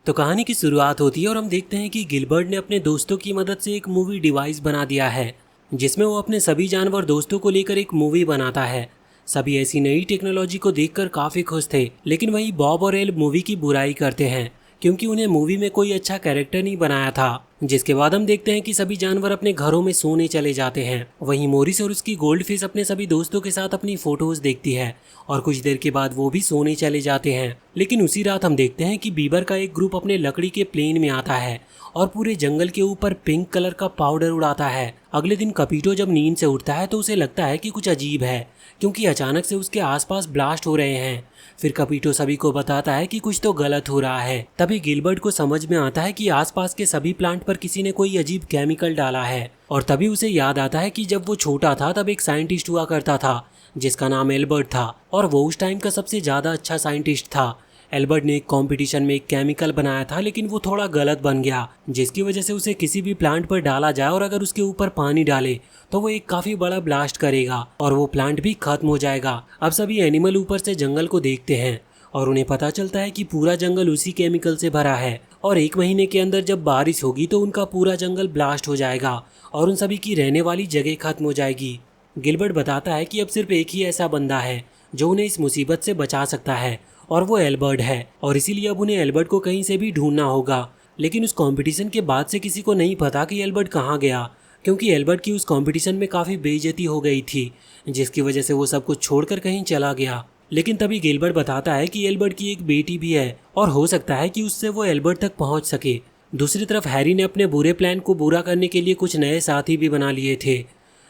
तो कहानी की शुरुआत होती है और हम देखते हैं कि गिलबर्ट ने अपने दोस्तों की मदद से एक मूवी डिवाइस बना दिया है जिसमें वो अपने सभी जानवर दोस्तों को लेकर एक मूवी बनाता है। सभी ऐसी नई टेक्नोलॉजी को देखकर काफी खुश थे, लेकिन वहीं बॉब और एल मूवी की बुराई करते हैं क्योंकि उन्हें मूवी में कोई अच्छा कैरेक्टर नहीं बनाया था। जिसके बाद हम देखते हैं कि सभी जानवर अपने घरों में सोने चले जाते हैं। वहीं मोरिस और उसकी गोल्ड फिश अपने सभी दोस्तों के साथ अपनी फोटोज देखती है और कुछ देर के बाद वो भी सोने चले जाते हैं। लेकिन उसी रात हम देखते हैं कि बीबर का एक ग्रुप अपने लकड़ी के प्लेन में आता है और पूरे जंगल के ऊपर पिंक कलर का पाउडर उड़ाता है। अगले दिन कपीटो जब नींद से उठता है तो उसे लगता है कि कुछ अजीब है क्योंकि अचानक से उसके आसपास ब्लास्ट हो रहे हैं। फिर कपीटो सभी को बताता है कि कुछ तो गलत हो रहा है। तभी गिलबर्ट को समझ में आता है कि आसपास के सभी प्लांट पर किसी ने कोई अजीब केमिकल डाला है। और तभी उसे याद आता है कि जब वो छोटा था तब एक साइंटिस्ट हुआ करता था जिसका नाम एल्बर्ट था और वो उस टाइम का सबसे ज्यादा अच्छा साइंटिस्ट था। एल्बर्ट ने एक कंपटीशन में एक केमिकल बनाया था, लेकिन वो थोड़ा गलत बन गया जिसकी वजह से उसे किसी भी प्लांट पर डाला जाए और अगर उसके ऊपर पानी डाले तो वो एक काफी बड़ा ब्लास्ट करेगा और वो प्लांट भी खत्म हो जाएगा। अब सभी एनिमल ऊपर से जंगल को देखते हैं और उन्हें पता चलता है कि पूरा जंगल उसी केमिकल से भरा है और 1 महीने के अंदर जब बारिश होगी तो उनका पूरा जंगल ब्लास्ट हो जाएगा और उन सभी की रहने वाली जगह खत्म हो जाएगी। गिलबर्ट बताता है कि अब सिर्फ एक ही ऐसा बंदा है जो उन्हें इस मुसीबत से बचा सकता है और वो एल्बर्ट है और इसीलिए अब उन्हें एल्बर्ट को कहीं से भी ढूंढना होगा। लेकिन उस कंपटीशन के बाद से किसी को नहीं पता कि एल्बर्ट कहाँ गया क्योंकि एल्बर्ट की उस कंपटीशन में काफ़ी बेइज्जती हो गई थी जिसकी वजह से वो सब कुछ छोड़कर कहीं चला गया। लेकिन तभी गिलबर्ट बताता है कि एल्बर्ट की एक बेटी भी है और हो सकता है कि उससे वो एल्बर्ट तक पहुंच सके। दूसरी तरफ हैरी ने अपने बुरे प्लान को पूरा करने के लिए कुछ नए साथी भी बना लिए थे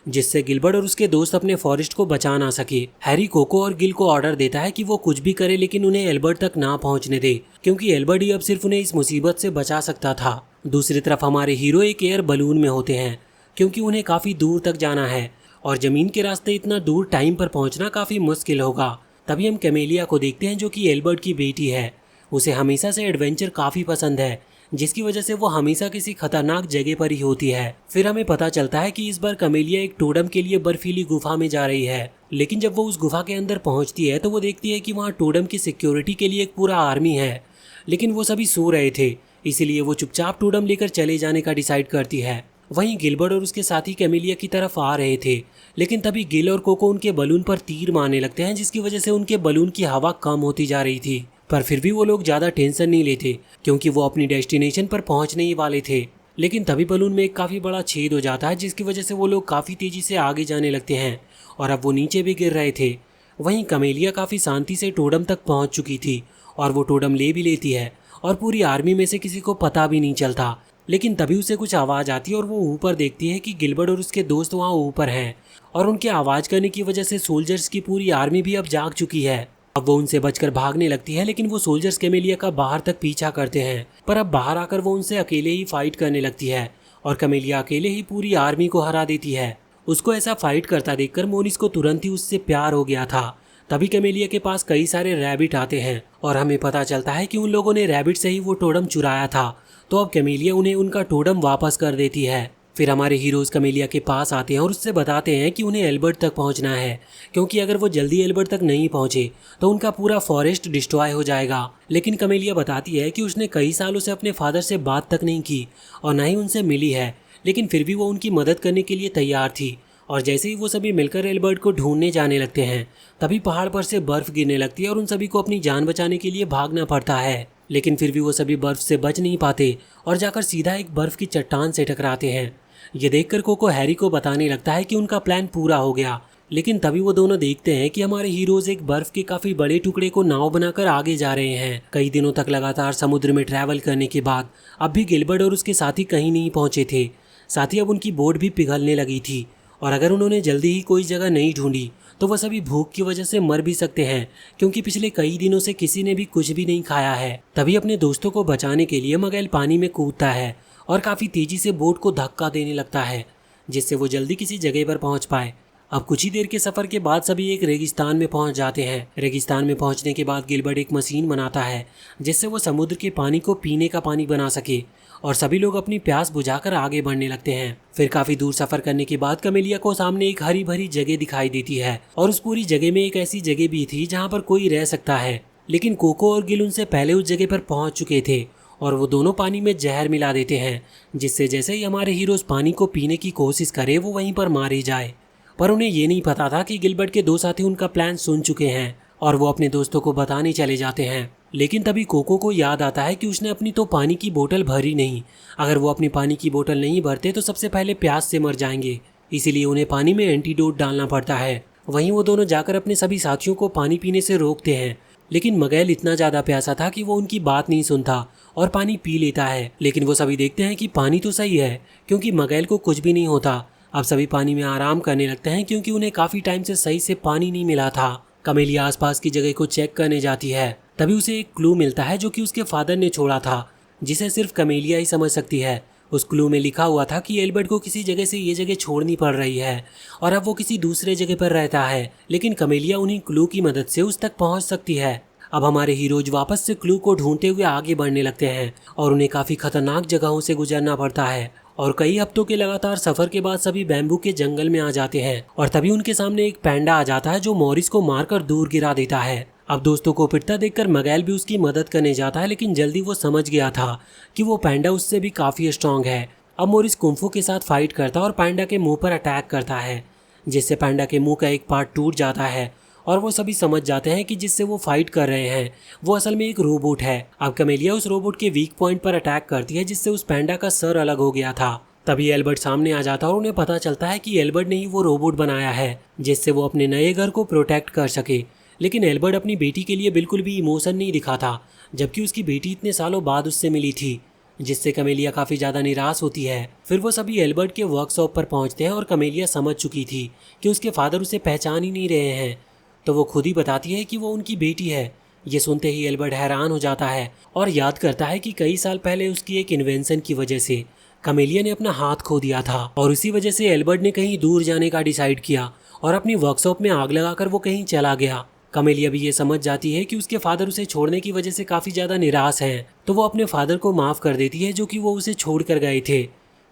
जिससे गिलबर्ट और उसके दोस्त अपने फॉरेस्ट को बचा ना सके। हैरी कोको और गिल को ऑर्डर देता है कि वो कुछ भी करे लेकिन उन्हें एल्बर्ट तक ना पहुंचने दे क्योंकि एल्बर्ट ही अब सिर्फ उन्हें इस मुसीबत से बचा सकता था। दूसरी तरफ हमारे हीरो एक एयर बलून में होते हैं क्योंकि उन्हें काफी दूर तक जाना है और जमीन के रास्ते इतना दूर टाइम पर पहुंचना काफी मुश्किल होगा। तभी हम कैमेलिया को देखते हैं जो कि एल्बर्ट की बेटी है। उसे हमेशा से एडवेंचर काफी पसंद है जिसकी वजह से वो हमेशा किसी खतरनाक जगह पर ही होती है। फिर हमें पता चलता है कि इस बार कैमेलिया एक टोडम के लिए बर्फीली गुफा में जा रही है, लेकिन जब वो उस गुफा के अंदर पहुंचती है तो वो देखती है कि वहाँ टोडम की सिक्योरिटी के लिए एक पूरा आर्मी है, लेकिन वो सभी सो रहे थे इसीलिए वो चुपचाप टोडम लेकर चले जाने का डिसाइड करती है। वहीं गिलबर्ट और उसके साथी कैमेलिया की तरफ आ रहे थे, लेकिन तभी गिल और कोको उनके बलून पर तीर मारने लगते हैं जिसकी वजह से उनके बलून की हवा कम होती जा रही थी। पर फिर भी वो लोग ज़्यादा टेंशन नहीं लेते क्योंकि वो अपनी डेस्टिनेशन पर पहुंचने ही वाले थे। लेकिन तभी बलून में एक काफ़ी बड़ा छेद हो जाता है जिसकी वजह से वो लोग काफ़ी तेज़ी से आगे जाने लगते हैं और अब वो नीचे भी गिर रहे थे। वहीं कैमेलिया काफ़ी शांति से टोडम तक पहुंच चुकी थी और वो टोडम ले भी लेती है और पूरी आर्मी में से किसी को पता भी नहीं चलता। लेकिन तभी उसे कुछ आवाज़ आती है और वो ऊपर देखती है कि गिलबर्ट और उसके दोस्त वहाँ ऊपर हैं और उनके आवाज़ करने की वजह से सोल्जर्स की पूरी आर्मी भी अब जाग चुकी है। अब वो उनसे बचकर भागने लगती है, लेकिन वो सोल्जर्स कैमेलिया का बाहर तक पीछा करते हैं, पर अब बाहर आकर वो उनसे अकेले ही फाइट करने लगती है और कैमेलिया अकेले ही पूरी आर्मी को हरा देती है। उसको ऐसा फाइट करता देखकर मोनिस को तुरंत ही उससे प्यार हो गया था। तभी कैमेलिया के पास कई सारे रैबिट आते हैं और हमें पता चलता है कि उन लोगों ने रैबिट से ही वो टोडम चुराया था, तो अब कैमेलिया उन्हें उनका टोडम वापस कर देती है। फिर हमारे हीरोज कैमेलिया के पास आते हैं और उससे बताते हैं कि उन्हें एल्बर्ट तक पहुंचना है क्योंकि अगर वो जल्दी एल्बर्ट तक नहीं पहुंचे तो उनका पूरा फॉरेस्ट डिस्ट्रॉय हो जाएगा। लेकिन कैमेलिया बताती है कि उसने कई सालों से अपने फादर से बात तक नहीं की और न ही उनसे मिली है, लेकिन फिर भी वो उनकी मदद करने के लिए तैयार थी। और जैसे ही वो सभी मिलकर एल्बर्ट को ढूंढने जाने लगते हैं तभी पहाड़ पर से बर्फ गिरने लगती है और उन सभी को अपनी जान बचाने के लिए भागना पड़ता है। लेकिन फिर भी वो सभी बर्फ से बच नहीं पाते और जाकर सीधा एक बर्फ की चट्टान से टकराते हैं। ये देखकर कोको हैरी को बताने लगता है कि उनका प्लान पूरा हो गया। लेकिन तभी वो दोनों देखते हैं कि हमारे हीरोज एक बर्फ के काफी बड़े टुकड़े को नाव बनाकर आगे जा रहे हैं। कई दिनों तक लगातार समुद्र में ट्रैवल करने के बाद अब भी गिलबर्ट और उसके साथी कहीं नहीं पहुंचे थे। साथ ही अब उनकी बोट भी पिघलने लगी थी और अगर उन्होंने जल्दी ही कोई जगह नहीं ढूंढी तो वह सभी भूख की वजह से मर भी सकते हैं क्योंकि पिछले कई दिनों से किसी ने भी कुछ भी नहीं खाया है। तभी अपने दोस्तों को बचाने के लिए मगैल पानी में कूदता है और काफ़ी तेज़ी से बोट को धक्का देने लगता है जिससे वो जल्दी किसी जगह पर पहुंच पाए। अब कुछ ही देर के सफ़र के बाद सभी एक रेगिस्तान में पहुंच जाते हैं। रेगिस्तान में पहुंचने के बाद गिलबर्ट एक मशीन बनाता है जिससे वो समुद्र के पानी को पीने का पानी बना सके और सभी लोग अपनी प्यास बुझाकर आगे बढ़ने लगते हैं। फिर काफ़ी दूर सफ़र करने के बाद कैमेलिया को सामने एक हरी भरी जगह दिखाई देती है और उस पूरी जगह में एक ऐसी जगह भी थी जहाँ पर कोई रह सकता है, लेकिन कोको और गिल उनसे पहले उस जगह पर पहुँच चुके थे और वो दोनों पानी में जहर मिला देते हैं, जिससे जैसे ही हमारे हीरोज पानी को पीने की कोशिश करे वो वहीं पर मारे जाए। पर उन्हें ये नहीं पता था कि गिलबर्ट के दो साथी उनका प्लान सुन चुके हैं और वो अपने दोस्तों को बताने चले जाते हैं। लेकिन तभी कोको को याद आता है कि उसने अपनी तो पानी की बोतल भरी नहीं। अगर वो अपनी पानी की बोतल नहीं भरते तो सबसे पहले प्यास से मर जाएंगे, इसीलिए उन्हें पानी में एंटीडोट डालना पड़ता है। वहीं वो दोनों जाकर अपने सभी साथियों को पानी पीने से रोकते हैं, लेकिन मगैल इतना ज़्यादा प्यासा था कि वो उनकी बात नहीं सुनता और पानी पी लेता है। लेकिन वो सभी देखते हैं कि पानी तो सही है, क्योंकि मगैल को कुछ भी नहीं होता। अब सभी पानी में आराम करने लगते हैं, क्योंकि उन्हें काफ़ी टाइम से सही से पानी नहीं मिला था। कमेलिया आसपास की जगह को चेक करने जाती है, तभी उसे एक क्लू मिलता है जो कि उसके फादर ने छोड़ा था, जिसे सिर्फ कमेलिया ही समझ सकती है। उस क्लू में लिखा हुआ था कि एल्बर्ट को किसी जगह से ये जगह छोड़नी पड़ रही है और अब वो किसी दूसरे जगह पर रहता है, लेकिन कमेलिया उन्हीं क्लू की मदद से उस तक पहुंच सकती है। अब हमारे हीरोज वापस से क्लू को ढूंढते हुए आगे बढ़ने लगते हैं और उन्हें काफ़ी खतरनाक जगहों से गुजरना पड़ता है। और कई हफ्तों के लगातार सफर के बाद सभी बैम्बू के जंगल में आ जाते हैं और तभी उनके सामने एक पैंडा आ जाता है जो मॉरिस को मारकर दूर गिरा देता है। अब दोस्तों को पिटता देखकर मगैल भी उसकी मदद करने जाता है, लेकिन जल्दी वो समझ गया था कि वो पैंडा उससे भी काफ़ी स्ट्रांग है। अब मॉरिस कुंफू के साथ फाइट करता है और पैंडा के मुंह पर अटैक करता है, जिससे पैंडा के मुंह का एक पार्ट टूट जाता है और वो सभी समझ जाते हैं कि जिससे वो फाइट कर रहे हैं वो असल में एक रोबोट है। अब कमेलिया उस रोबोट के वीक पॉइंट पर अटैक करती है, जिससे उस पैंडा का सर अलग हो गया था। तभी एल्बर्ट सामने आ जाता है और उन्हें पता चलता है कि एल्बर्ट ने ही वो रोबोट बनाया है, जिससे वो अपने नए घर को प्रोटेक्ट कर सके। लेकिन एल्बर्ट अपनी बेटी के लिए बिल्कुल भी इमोशन नहीं दिखाता, जबकि उसकी बेटी इतने सालों बाद उससे मिली थी, जिससे कमेलिया काफ़ी ज़्यादा निराश होती है। फिर वो सभी एल्बर्ट के वर्कशॉप पर पहुंचते हैं और कमेलिया समझ चुकी थी कि उसके फादर उसे पहचान ही नहीं रहे हैं, तो वो खुद ही बताती है कि वो उनकी बेटी है। ये सुनते ही एल्बर्ट हैरान हो जाता है और याद करता है कि कई साल पहले उसकी एक इन्वेंशन की वजह से कमेलिया ने अपना हाथ खो दिया था और उसी वजह से एल्बर्ट ने कहीं दूर जाने का डिसाइड किया और अपनी वर्कशॉप में आग लगाकर वो कहीं चला गया। कमेलिया भी ये समझ जाती है कि उसके फादर उसे छोड़ने की वजह से काफ़ी ज़्यादा निराश हैं, तो वो अपने फादर को माफ़ कर देती है जो कि वो उसे छोड़ कर गए थे।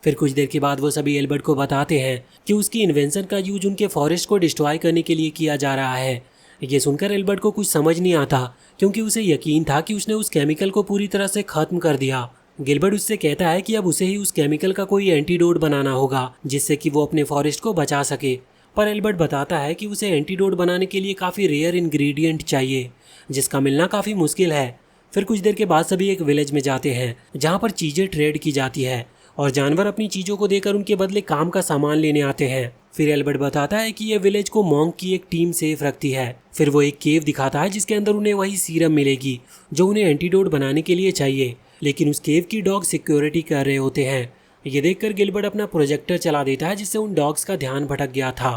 फिर कुछ देर के बाद वो सभी एल्बर्ट को बताते हैं कि उसकी इन्वेंशन का यूज उनके फॉरेस्ट को डिस्ट्रॉय करने के लिए किया जा रहा है। ये सुनकर एल्बर्ट को कुछ समझ नहीं आता, क्योंकि उसे यकीन था कि उसने उस केमिकल को पूरी तरह से ख़त्म कर दिया। गिलबर्ट उससे कहता है कि अब उसे ही उस केमिकल का कोई एंटीडोट बनाना होगा, जिससे कि वो अपने फॉरेस्ट को बचा सके। पर एल्बर्ट बताता है कि उसे एंटीडोट बनाने के लिए काफ़ी रेयर इंग्रेडिएंट चाहिए, जिसका मिलना काफ़ी मुश्किल है। फिर कुछ देर के बाद सभी एक विलेज में जाते हैं जहाँ पर चीज़ें ट्रेड की जाती है और जानवर अपनी चीज़ों को देकर उनके बदले काम का सामान लेने आते हैं। फिर एल्बर्ट बताता है कि यह विलेज को मॉन्क की एक टीम सेफ रखती है। फिर वो एक केव दिखाता है जिसके अंदर उन्हें वही सीरम मिलेगी जो उन्हें एंटीडोट बनाने के लिए चाहिए, लेकिन उस केव की डॉग सिक्योरिटी कर रहे होते हैं। ये देखकर गिलबर्ट अपना प्रोजेक्टर चला देता है, जिससे उन डॉग्स का ध्यान भटक गया था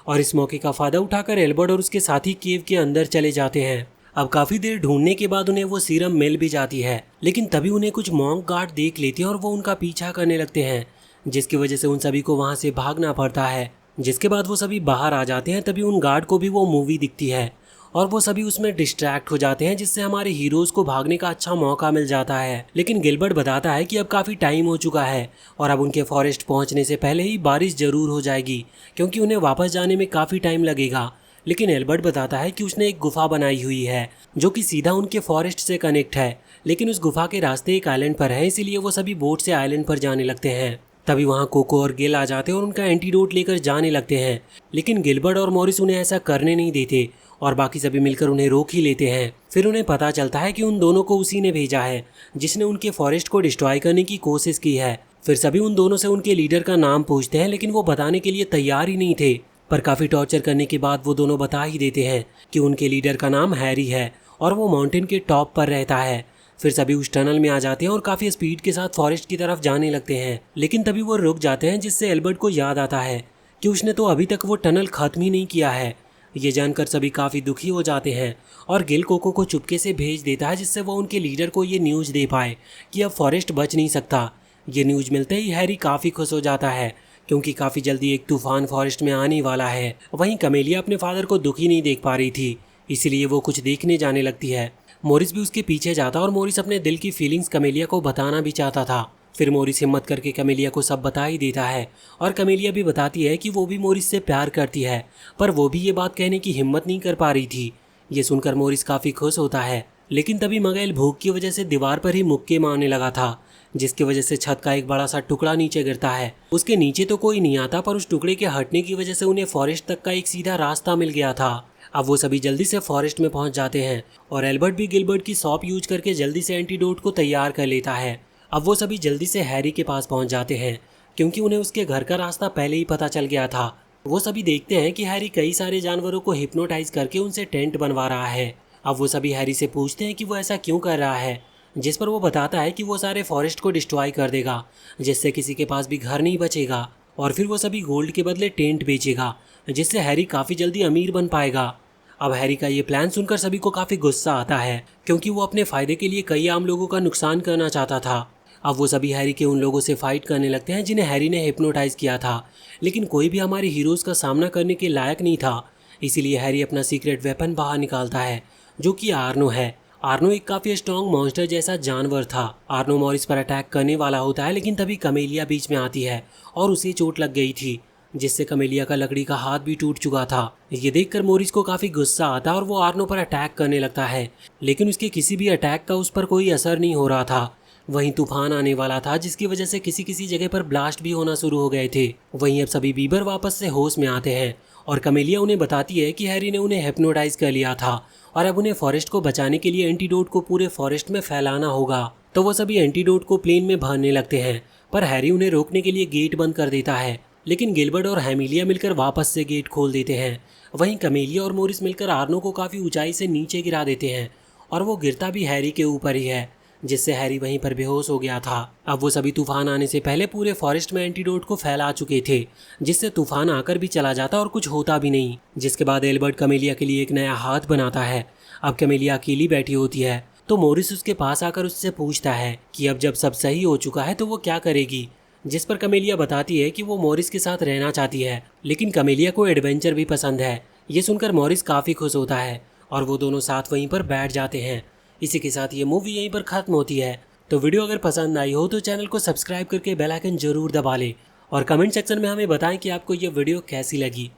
और इस मौके का फायदा उठाकर एल्बर्ट और उसके साथी केव के अंदर चले जाते हैं। अब काफ़ी देर ढूंढने के बाद उन्हें वो सीरम मिल भी जाती है, लेकिन तभी उन्हें कुछ मॉन्क गार्ड देख लेते हैं और वो उनका पीछा करने लगते हैं, जिसकी वजह से उन सभी को वहाँ से भागना पड़ता है। जिसके बाद वो सभी बाहर आ जाते हैं, तभी उन गार्ड को भी वो मूवी दिखती है और वो सभी उसमें डिस्ट्रैक्ट हो जाते हैं, जिससे हमारे हीरोज़ को भागने का अच्छा मौका मिल जाता है। लेकिन गिलबर्ट बताता है कि अब काफ़ी टाइम हो चुका है और अब उनके फॉरेस्ट पहुंचने से पहले ही बारिश ज़रूर हो जाएगी, क्योंकि उन्हें वापस जाने में काफ़ी टाइम लगेगा। लेकिन एल्बर्ट बताता है कि उसने एक गुफा बनाई हुई है जो कि सीधा उनके फॉरेस्ट से कनेक्ट है, लेकिन उस गुफा के रास्ते एक आइलैंड पर है, इसीलिए वो सभी बोट से आइलैंड पर जाने लगते हैं। तभी वहाँ कोको और गिल आ जाते हैं और उनका एंटीडोट लेकर जाने लगते हैं, लेकिन गिलबर्ट और मॉरिस उन्हें ऐसा करने नहीं देते और बाकी सभी मिलकर उन्हें रोक ही लेते हैं। फिर उन्हें पता चलता है कि उन दोनों को उसी ने भेजा है जिसने उनके फॉरेस्ट को डिस्ट्रॉय करने की कोशिश की है। फिर सभी उन दोनों से उनके लीडर का नाम पूछते हैं, लेकिन वो बताने के लिए तैयार ही नहीं थे। पर काफ़ी टॉर्चर करने के बाद वो दोनों बता ही देते हैं कि उनके लीडर का नाम हैरी है और वो माउंटेन के टॉप पर रहता है। फिर सभी उस टनल में आ जाते हैं और काफ़ी स्पीड के साथ फॉरेस्ट की तरफ जाने लगते हैं, लेकिन तभी वो रुक जाते हैं, जिससे एल्बर्ट को याद आता है कि उसने तो अभी तक वो टनल ख़त्म ही नहीं किया है। ये जानकर सभी काफ़ी दुखी हो जाते हैं और गिल कोको को चुपके से भेज देता है, जिससे वो उनके लीडर को ये न्यूज़ दे पाए कि अब फॉरेस्ट बच नहीं सकता। ये न्यूज़ मिलते ही हैरी काफ़ी खुश हो जाता है, क्योंकि काफ़ी जल्दी एक तूफान फॉरेस्ट में आने वाला है। वहीं कमेलिया अपने फादर को दुखी नहीं देख पा रही थी, इसीलिए वो कुछ देखने जाने लगती है। मॉरिस भी उसके पीछे जाता और मॉरिस अपने दिल की फीलिंग्स कमेलिया को बताना भी चाहता था। फिर मॉरिस हिम्मत करके कमेलिया को सब बता ही देता है और कमेलिया भी बताती है कि वो भी मॉरिस से प्यार करती है, पर वो भी ये बात कहने की हिम्मत नहीं कर पा रही थी। ये सुनकर मॉरिस काफ़ी खुश होता है लेकिन तभी मगैल भूख की वजह से दीवार पर ही मुक्के मारने लगा था, जिसकी वजह से छत का एक बड़ा सा टुकड़ा नीचे गिरता है। उसके नीचे तो कोई नहीं आता, पर उस टुकड़े के हटने की वजह से उन्हें फॉरेस्ट तक का एक सीधा रास्ता मिल गया था। अब वो सभी जल्दी से फॉरेस्ट में पहुंच जाते हैं और एल्बर्ट भी गिलबर्ट की सॉप यूज करके जल्दी से एंटीडोट को तैयार कर लेता है। अब वो सभी जल्दी से हैरी के पास पहुंच जाते हैं, क्योंकि उन्हें उसके घर का रास्ता पहले ही पता चल गया था। वो सभी देखते हैं कि हैरी कई सारे जानवरों को हिप्नोटाइज करके उनसे टेंट बनवा रहा है। अब वो सभी हैरी से पूछते हैं कि वो ऐसा क्यों कर रहा है, जिस पर वो बताता है कि वो सारे फॉरेस्ट को डिस्ट्रॉय कर देगा, जिससे किसी के पास भी घर नहीं बचेगा, और फिर वो सभी गोल्ड के बदले टेंट बेचेगा, जिससे हैरी काफ़ी जल्दी अमीर बन पाएगा। अब हैरी का ये प्लान सुनकर सभी को काफ़ी गुस्सा आता है, क्योंकि वो अपने फ़ायदे के लिए कई आम लोगों का नुकसान करना चाहता था। अब वो सभी हैरी के उन लोगों से फाइट करने लगते हैं जिन्हें हैरी ने हिप्नोटाइज किया था, लेकिन कोई भी हमारे हीरोज़ का सामना करने के लायक नहीं था। इसीलिए हैरी अपना सीक्रेट वेपन बाहर निकालता है, जो कि आर्नो है। आर्नो एक काफ़ी स्ट्रॉन्ग मॉन्स्टर जैसा जानवर था। आर्नो मॉरिस पर अटैक करने वाला होता है, लेकिन तभी कमेलिया बीच में आती है और उसे चोट लग गई थी, जिससे कमेलिया का लकड़ी का हाथ भी टूट चुका था। ये देखकर मॉरिस को काफ़ी गुस्सा आता है और वो आर्नो पर अटैक करने लगता है, लेकिन उसके किसी भी अटैक का उस पर कोई असर नहीं हो रहा था। वहीं तूफान आने वाला था, जिसकी वजह से किसी किसी जगह पर ब्लास्ट भी होना शुरू हो गए थे। वहीं अब सभी बीबर वापस से होश में आते हैं और कमेलिया उन्हें बताती है कि हैरी ने उन्हें हिप्नोटाइज कर लिया था और अब उन्हें फॉरेस्ट को बचाने के लिए एंटीडोट को पूरे फॉरेस्ट में फैलाना होगा। तो वो सभी एंटीडोट को प्लेन में भरने लगते हैं, पर हैरी उन्हें रोकने के लिए गेट बंद कर देता है, लेकिन गिलबर्ट और हेमिलिया मिलकर वापस से गेट खोल देते हैं। वहीं कमेलिया और मोरिस मिलकर आर्नो को काफ़ी ऊंचाई से नीचे गिरा देते हैं और वो गिरता भी हैरी के ऊपर ही है, जिससे हैरी वहीं पर बेहोश हो गया था। अब वो सभी तूफान आने से पहले पूरे फॉरेस्ट में एंटीडोट को फैला चुके थे, जिससे तूफान आकर भी चला जाता और कुछ होता भी नहीं। जिसके बाद एल्बर्ट कमेलिया के लिए एक नया हाथ बनाता है। अब कमेलिया अकेली बैठी होती है, तो मोरिस उसके पास आकर उससे पूछता है कि अब जब सब सही हो चुका है तो वो क्या करेगी, जिस पर कमेलिया बताती है कि वो मोरिस के साथ रहना चाहती है, लेकिन कमेलिया को एडवेंचर भी पसंद है। ये सुनकर मोरिस काफ़ी खुश होता है और वो दोनों साथ वहीं पर बैठ जाते हैं। इसी के साथ ये मूवी यहीं पर ख़त्म होती है। तो वीडियो अगर पसंद आई हो तो चैनल को सब्सक्राइब करके बेल आइकन जरूर दबा लें और कमेंट सेक्शन में हमें बताएं कि आपको ये वीडियो कैसी लगी।